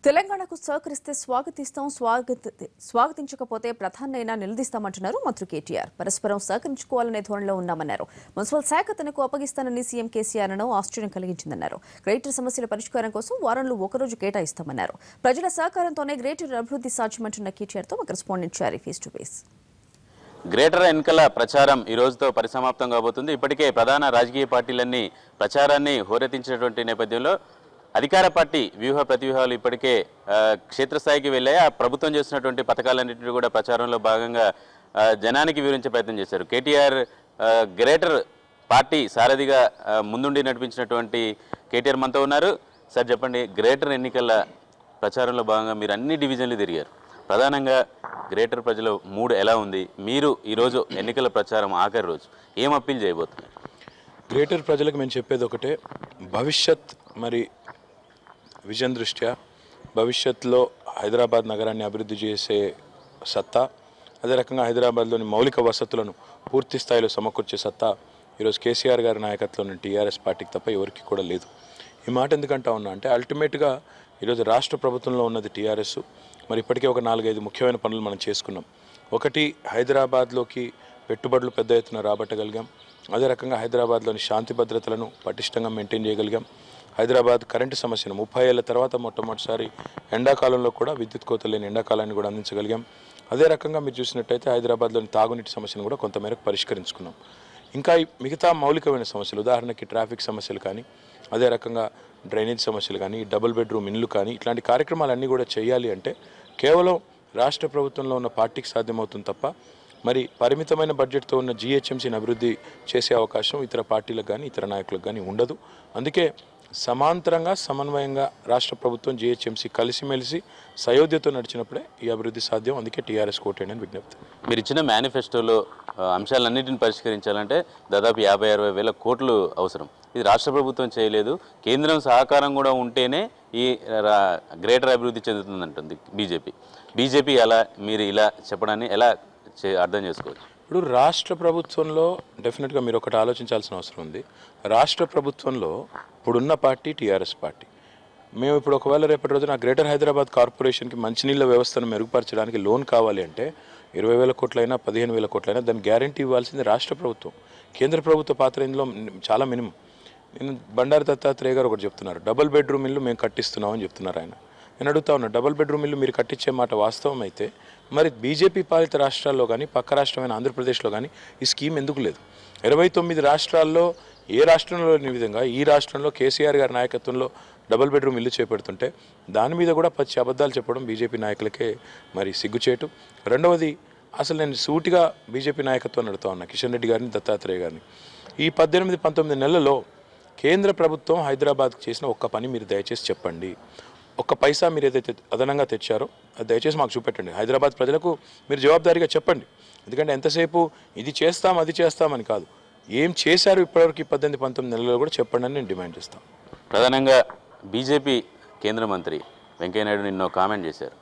తెలంగాణకు సహకరిస్తే స్వాగతించకపోతే ప్రధానైనా నిలదీస్తామంటున్నారు మంత్రి కేటీఆర్. పరస్పరం సహకరించుకోవాలనే ధోరణిలో ఉన్నామన్నారు. మున్సిపల్ శాఖ తనకు అప్పగిస్తానని సీఎం కేసీఆర్ అనడం ఆశ్చర్యం కలిగించిందన్నారు. గ్రేటర్ సమస్యల పరిష్కారం కోసం వారంలో ఒకరోజు కేటాయిస్తామన్నారు. ప్రజల సహకారంతోనే గ్రేటర్ అభివృద్ధి సాధ్యమంటున్న కేటీఆర్తో మా correspondent Shari face to face. Greater ఎన్నికల ప్రచారం ఈ రోజుతో పరిసమాప్తం కాబోతుంది. ఇప్పటికే ప్రధాన రాజకీయ పార్టీలన్నీ ప్రచారాన్ని హోరెత్తించినటువంటి నేపథ్యంలో అధికార పార్టీ వ్యూహ ప్రతివ్యూహాలు ఇప్పటికే క్షేత్రస్థాయికి వెళ్ళాయి. ఆ ప్రభుత్వం చేస్తున్నటువంటి పథకాలన్నింటినీ కూడా ప్రచారంలో భాగంగా జనానికి వివరించే ప్రయత్నం చేశారు. కేటీఆర్ గ్రేటర్ పార్టీ సారథిగా ముందుండి నడిపించినటువంటి కేటీఆర్ మనతో ఉన్నారు. సార్ చెప్పండి, గ్రేటర్ ఎన్నికల ప్రచారంలో భాగంగా మీరు అన్ని డివిజన్లు తిరిగారు. ప్రధానంగా గ్రేటర్ ప్రజల మూడ్ ఎలా ఉంది? మీరు ఈరోజు ఎన్నికల ప్రచారం ఆఖరి రోజు ఏం అప్పీల్ చేయబోతున్నారు? గ్రేటర్ ప్రజలకు మేము చెప్పేది ఒకటే, భవిష్యత్ మరి విజన్ దృష్ట్యా భవిష్యత్తులో హైదరాబాద్ నగరాన్ని అభివృద్ధి చేసే సత్తా, అదే రకంగా హైదరాబాద్లోని మౌలిక వసతులను పూర్తి స్థాయిలో సమకూర్చే సత్తా ఈరోజు కేసీఆర్ గారి నాయకత్వంలోని టీఆర్ఎస్ పార్టీకి తప్ప ఎవరికి కూడా లేదు. ఈ మాట ఎందుకంటా ఉన్నా అంటే అల్టిమేట్గా ఈరోజు రాష్ట్ర ప్రభుత్వంలో ఉన్నది టీఆర్ఎస్. మరి ఇప్పటికే ఒక 4-5 ముఖ్యమైన పనులు మనం చేసుకున్నాం. ఒకటి, హైదరాబాద్లోకి పెట్టుబడులు పెద్ద ఎత్తున రాబట్టగలిగాం. అదే రకంగా హైదరాబాద్లోని శాంతి భద్రతలను పటిష్టంగా మెయింటైన్ చేయగలిగాం. హైదరాబాద్ కరెంటు సమస్యను 30 ఏళ్ల తర్వాత మొట్టమొదటిసారి ఎండాకాలంలో కూడా విద్యుత్ కోత లేని ఎండాకాలాన్ని కూడా అందించగలిగాం. అదే రకంగా మీరు చూసినట్టయితే హైదరాబాద్లోని తాగునీటి సమస్యను కూడా కొంతమేరకు పరిష్కరించుకున్నాం. ఇంకా మిగతా మౌలికమైన సమస్యలు, ఉదాహరణకి ట్రాఫిక్ సమస్యలు కానీ, అదే రకంగా డ్రైనేజ్ సమస్యలు కానీ, డబుల్ బెడ్రూమ్ ఇండ్లు కానీ, ఇట్లాంటి కార్యక్రమాలన్నీ కూడా చేయాలి అంటే కేవలం రాష్ట్ర ప్రభుత్వంలో ఉన్న పార్టీకి సాధ్యమవుతుంది తప్ప మరి పరిమితమైన బడ్జెట్తో ఉన్న జీహెచ్ఎంసీని అభివృద్ధి చేసే అవకాశం ఇతర పార్టీలకు కానీ ఇతర నాయకులకు కానీ ఉండదు. అందుకే సమాంతరంగా సమన్వయంగా రాష్ట్ర ప్రభుత్వం జీహెచ్ఎంసీ కలిసిమెలిసి సయోధ్యతో నడిచినప్పుడే ఈ అభివృద్ధి సాధ్యం. అందుకే టీఆర్ఎస్ కోటేయండి అని విజ్ఞప్తి. మీరు ఇచ్చిన మేనిఫెస్టోలో అంశాలన్నింటిని పరిష్కరించాలంటే దాదాపు 50-60 వేల కోట్లు అవసరం. ఇది రాష్ట్ర ప్రభుత్వం చేయలేదు, కేంద్రం సహకారం కూడా ఉంటేనే ఈ గ్రేటర్ అభివృద్ధి చెందుతుందంటుంది బీజేపీ. అలా మీరు ఇలా చెప్పడాన్ని ఎలా అర్థం చేసుకోవచ్చు? ఇప్పుడు రాష్ట్ర ప్రభుత్వంలో డెఫినెట్గా మీరు ఒకటి ఆలోచించాల్సిన అవసరం ఉంది. రాష్ట్ర ప్రభుత్వంలో ఇప్పుడున్న పార్టీ టీఆర్ఎస్ పార్టీ. మేము ఇప్పుడు ఒకవేళ రేపటి రోజున గ్రేటర్ హైదరాబాద్ కార్పొరేషన్కి మంచినీళ్ళ వ్యవస్థను మెరుగుపరచడానికి లోన్ కావాలి అంటే 20,000 కోట్లైనా 15,000 కోట్లైనా దాని గ్యారంటీ ఇవ్వాల్సింది రాష్ట్ర ప్రభుత్వం. కేంద్ర ప్రభుత్వ పాత్ర ఇందులో చాలా మినిమం. నేను బండారు దత్తాత్రేయ గారు ఒకటి చెప్తున్నారు, డబుల్ బెడ్రూమ్ ఇల్లు మేము కట్టిస్తున్నామని చెప్తున్నారు ఆయన. నేను అడుగుతా ఉన్నా, డబుల్ బెడ్రూమ్ ఇల్లు మీరు కట్టించే మాట వాస్తవం అయితే మరి బీజేపీ పాలిత రాష్ట్రాల్లో కానీ పక్క రాష్ట్రమైన ఆంధ్రప్రదేశ్లో కానీ ఈ స్కీమ్ ఎందుకు లేదు? 29 రాష్ట్రాల్లో ఏ రాష్ట్రంలో లేని విధంగా ఈ రాష్ట్రంలో కేసీఆర్ గారి నాయకత్వంలో డబుల్ బెడ్రూమ్ ఇల్లు చేపడుతుంటే దాని మీద కూడా పచ్చి అబద్ధాలు చెప్పడం బీజేపీ నాయకులకే మరి సిగ్గుచేటు. రెండవది, అసలు నేను సూటిగా బీజేపీ నాయకత్వాన్ని అడుగుతా ఉన్నా, కిషన్ రెడ్డి గారిని, దత్తాత్రేయ గారిని, ఈ 18-19 నెలల్లో కేంద్ర ప్రభుత్వం హైదరాబాద్కి చేసిన ఒక్క పని మీరు దయచేసి చెప్పండి. ఒక్క పైసా మీరు ఏదైతే అదనంగా తెచ్చారో అది దయచేసి మాకు చూపెట్టండి. హైదరాబాద్ ప్రజలకు మీరు జవాబుదారీగా చెప్పండి. ఎందుకంటే ఎంతసేపు ఇది చేస్తాం అది చేస్తామని కాదు, ఏం చేశారు ఇప్పటివరకు 18-19 నెలల్లో కూడా చెప్పండి అని నేను డిమాండ్ చేస్తాను. ప్రధానంగా బీజేపీ కేంద్ర మంత్రి వెంకయ్యనాయుడు నిన్న కామెంట్ చేశారు,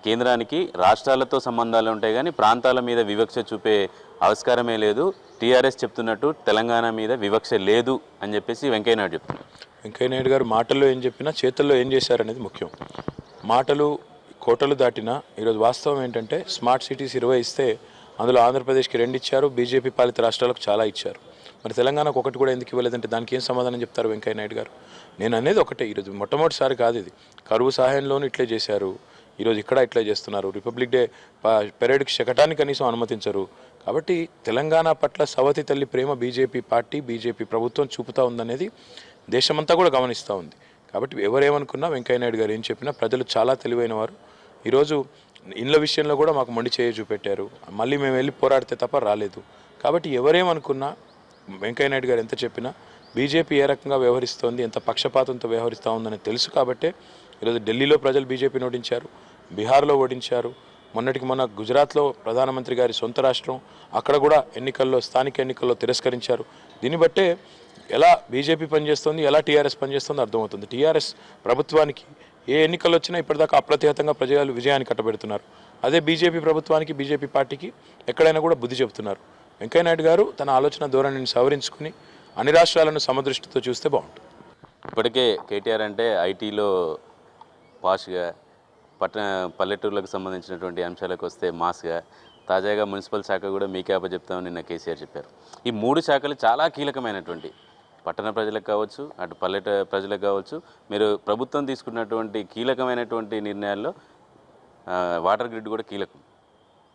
కేంద్రానికి రాష్ట్రాలతో సంబంధాలు ఉంటాయి కానీ ప్రాంతాల మీద వివక్ష చూపే ఆవిష్కారమే లేదు. టీఆర్ఎస్ చెప్తున్నట్టు తెలంగాణ మీద వివక్ష లేదు అని చెప్పేసి వెంకయ్యనాయుడు చెప్తున్నారు. వెంకయ్యనాయుడు గారు మాటల్లో ఏం చెప్పినా చేతుల్లో ఏం చేశారనేది ముఖ్యం. మాటలు కోటలు దాటినా ఈరోజు వాస్తవం ఏంటంటే స్మార్ట్ సిటీస్ 20 ఇస్తే అందులో ఆంధ్రప్రదేశ్కి 2 ఇచ్చారు, బీజేపీ పాలిత రాష్ట్రాలకు చాలా ఇచ్చారు. మరి తెలంగాణకు ఒకటి కూడా ఎందుకు ఇవ్వలేదంటే దానికి ఏం సమాధానం చెప్తారు వెంకయ్యనాయుడు గారు? నేను అనేది ఒకటే, ఈరోజు మొట్టమొదటిసారి కాదు ఇది. కరువు సహాయంలోనూ ఇట్లే చేశారు, ఈరోజు ఇక్కడ ఇట్లా చేస్తున్నారు. రిపబ్లిక్ డే పెరేడ్కి శకటాన్ని కనీసం అనుమతించరు. కాబట్టి తెలంగాణ పట్ల సవతి తల్లి ప్రేమ బీజేపీ పార్టీ బీజేపీ ప్రభుత్వం చూపుతూ ఉందనేది దేశమంతా కూడా గమనిస్తూ ఉంది. కాబట్టి ఎవరేమనుకున్నా వెంకయ్యనాయుడు గారు ఏం చెప్పినా ప్రజలు చాలా తెలివైన వారు. ఈరోజు ఇండ్ల విషయంలో కూడా మాకు మొండి చేయి చూపెట్టారు. మళ్ళీ మేము వెళ్ళి పోరాడితే తప్ప రాలేదు. కాబట్టి ఎవరేమనుకున్నా వెంకయ్యనాయుడు గారు ఎంత చెప్పినా బీజేపీ ఏ రకంగా వ్యవహరిస్తోంది, ఎంత పక్షపాతంతో వ్యవహరిస్తూ ఉందని తెలుసు. కాబట్టే ఈరోజు ఢిల్లీలో ప్రజలు బీజేపీని ఓడించారు, బీహార్లో ఓడించారు, మొన్నటికి మొన్న గుజరాత్లో ప్రధానమంత్రి గారి సొంత రాష్ట్రం, అక్కడ కూడా స్థానిక ఎన్నికల్లో తిరస్కరించారు. దీన్ని బట్టే ఎలా బీజేపీ పనిచేస్తుంది, ఎలా టీఆర్ఎస్ పనిచేస్తుందో అర్థమవుతుంది. టీఆర్ఎస్ ప్రభుత్వానికి ఏ ఎన్నికలు వచ్చినా ఇప్పటిదాకా అప్రతిహతంగా ప్రజలు విజయాన్ని కట్టబెడుతున్నారు. అదే బీజేపీ ప్రభుత్వానికి బీజేపీ పార్టీకి ఎక్కడైనా కూడా బుద్ధి చెబుతున్నారు. వెంకయ్యనాయుడు గారు తన ఆలోచన ధోరణిని సవరించుకుని అన్ని రాష్ట్రాలను సమదృష్టితో చూస్తే బాగుంటుంది. ఇప్పటికే కేటీఆర్ అంటే ఐటీలో పాష్గా, పల్లెటూర్లకు సంబంధించినటువంటి అంశాలకు వస్తే మాస్గా, తాజాగా మున్సిపల్ శాఖ కూడా మీకే అప్పచెప్తామని నిన్న కేసీఆర్ చెప్పారు. ఈ 3 శాఖలు చాలా కీలకమైనటువంటి, పట్టణ ప్రజలకు కావచ్చు, అటు ప్రజలకు కావచ్చు, మీరు ప్రభుత్వం తీసుకున్నటువంటి కీలకమైనటువంటి నిర్ణయాల్లో వాటర్ గ్రిడ్ కూడా కీలకం.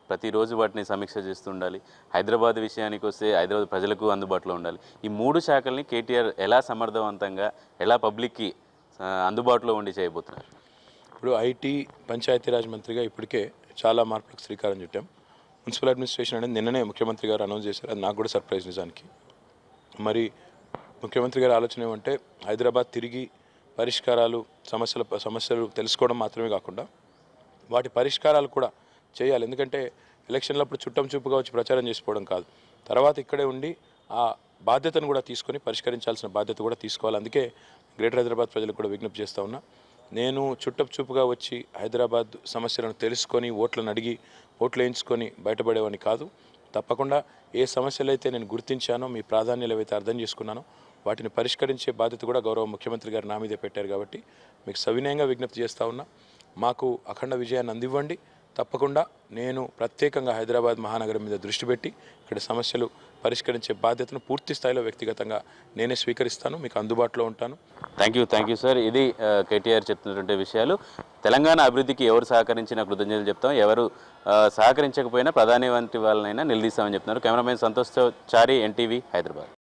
ప్రతిరోజు వాటిని సమీక్ష చేస్తూ ఉండాలి. హైదరాబాద్ విషయానికి వస్తే హైదరాబాద్ ప్రజలకు అందుబాటులో ఉండాలి. ఈ 3 శాఖల్ని కేటీఆర్ ఎలా సమర్థవంతంగా, ఎలా పబ్లిక్కి అందుబాటులో ఉండి చేయబోతున్నారు? ఇప్పుడు ఐటీ పంచాయతీరాజ్ మంత్రిగా ఇప్పటికే చాలా మార్పులకు శ్రీకారం చుట్టాం. మున్సిపల్ అడ్మినిస్ట్రేషన్ అనేది నిన్ననే ముఖ్యమంత్రి గారు అనౌన్స్ చేశారు. అది నాకు కూడా సర్ప్రైజ్ నిజానికి. మరి ముఖ్యమంత్రి గారి ఆలోచన ఏమంటే హైదరాబాద్ తిరిగి పరిష్కారాలు, సమస్యలు తెలుసుకోవడం మాత్రమే కాకుండా వాటి పరిష్కారాలు కూడా చేయాలి. ఎందుకంటే ఎలక్షన్లప్పుడు చుట్టం చూపుగా వచ్చి ప్రచారం చేసుకోవడం కాదు, తర్వాత ఇక్కడే ఉండి ఆ బాధ్యతను కూడా తీసుకొని పరిష్కరించాల్సిన బాధ్యత కూడా తీసుకోవాలి. అందుకే గ్రేటర్ హైదరాబాద్ ప్రజలకు కూడా విజ్ఞప్తి చేస్తూ ఉన్నా. నేను చుట్టపు చూపుగా వచ్చి హైదరాబాద్ సమస్యలను తెలుసుకొని ఓట్లను అడిగి ఓట్లు వేయించుకొని బయటపడేవాడిని కాదు. తప్పకుండా ఏ సమస్యలు అయితే నేను గుర్తించానో, మీ ప్రాధాన్యాలు ఏవైతే అర్థం చేసుకున్నానో వాటిని పరిష్కరించే బాధ్యత కూడా గౌరవ ముఖ్యమంత్రి గారు నా మీదే పెట్టారు. కాబట్టి మీకు సవినయంగా విజ్ఞప్తి చేస్తూ ఉన్నా, మాకు అఖండ విజయాన్ని అందివ్వండి. తప్పకుండా నేను ప్రత్యేకంగా హైదరాబాద్ మహానగరం మీద దృష్టి పెట్టి ఇక్కడ సమస్యలు పరిష్కరించే బాధ్యతను పూర్తి స్థాయిలో వ్యక్తిగతంగా నేనే స్వీకరిస్తాను, మీకు అందుబాటులో ఉంటాను. Thank you sir. ఇది కేటీఆర్ చెప్తున్నటువంటి విషయాలు. తెలంగాణ అభివృద్ధికి ఎవరు సహకరించినా కృతజ్ఞతలు చెప్తాం, ఎవరు సహకరించకపోయినా ప్రధాని వంటి వాళ్ళనైనా నిలదీస్తామని చెప్తున్నారు. కెమెరామెన్ సంతోష్ చారి, ఎన్టీవీ, హైదరాబాద్.